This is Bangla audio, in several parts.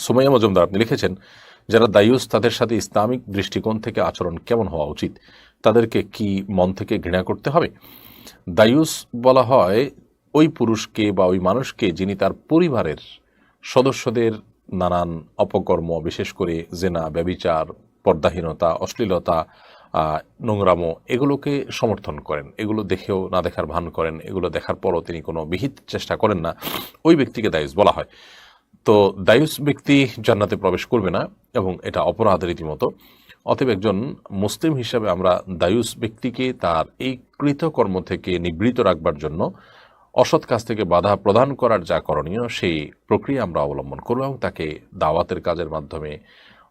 সুমাইয়া মজুমদার আপনি লিখেছেন, যারা দায়ুস তাদের সাথে ইসলামিক দৃষ্টিকোণ থেকে আচরণ কেমন হওয়া উচিত? তাদেরকে কি মন থেকে ঘৃণা করতে হবে? দায়ুস বলা হয় ওই পুরুষকে বা ওই মানুষকে যিনি তার পরিবারের সদস্যদের নানান অপকর্ম, বিশেষ করে জেনা, ব্যভিচার, পর্দাহীনতা, অশ্লীলতা, নোংরামো, এগুলোকে সমর্থন করেন, এগুলো দেখেও না দেখার ভান করেন, এগুলো দেখার পরও তিনি কোনো বিহিত চেষ্টা করেন না, ওই ব্যক্তিকে দায়ুস বলা হয়। তো দায়ুস ব্যক্তি জান্নাতে প্রবেশ করবে না এবং এটা অপরাধ রীতিমতো। অতএব একজন মুসলিম হিসাবে আমরা দায়ুস ব্যক্তিকে তার এই কৃতকর্ম থেকে নিবৃত রাখবার জন্য অসৎ কাজ থেকে বাধা প্রদান করার যা করণীয় সেই প্রক্রিয়া আমরা অবলম্বন করব এবং তাকে দাওয়াতের কাজের মাধ্যমে,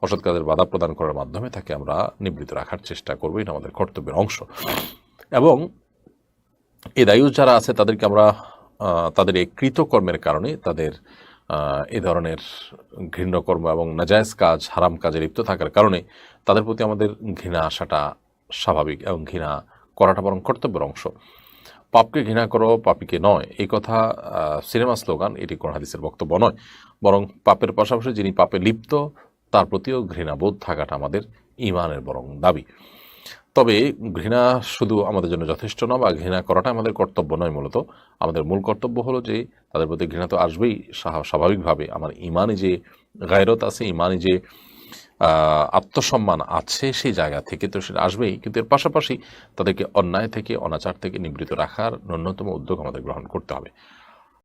অসৎ কাজের বাধা প্রদান করার মাধ্যমে তাকে আমরা নিবৃত রাখার চেষ্টা করবো। এটা আমাদের কর্তব্যের অংশ। এবং এই দায়ুস যারা আছে তাদেরকে আমরা তাদের এই কৃতকর্মের কারণে, তাদের এই ধরনের ঘৃণ্যকর্ম এবং নাজায়েজ কাজ, হারাম কাজে লিপ্ত থাকার কারণে তাদের প্রতি আমাদের ঘৃণা আসাটা স্বাভাবিক এবং ঘৃণা করাটা বরং কর্তব্যের অংশ। পাপকে ঘৃণা করো, পাপীকে নয়, এই কথা সিনেমা স্লোগান, এটি কোন হাদিসের বক্তব্য নয়। বরং পাপের পাশাপাশি যিনি পাপে লিপ্ত তার প্রতিও ঘৃণাবোধ থাকাটা আমাদের ঈমানের বরং দাবি। তবে ঘৃণা শুধু আমাদের জন্য যথেষ্ট নয়, বা ঘৃণা করাটা আমাদের কর্তব্য নয়। মূলত আমাদের মূল কর্তব্য হলো যে তাদের প্রতি ঘৃণা তো আসবেই স্বাভাবিকভাবে। আমার ইমানে যে গায়রত আছে, ইমানে যে আত্মসম্মান আছে, সেই জায়গা থেকে তো সেটা আসবেই। কিন্তু এর পাশাপাশি তাদেরকে অন্যায় থেকে, অনাচার থেকে নিবৃত রাখার ন্যূনতম উদ্যোগ আমাদের গ্রহণ করতে হবে।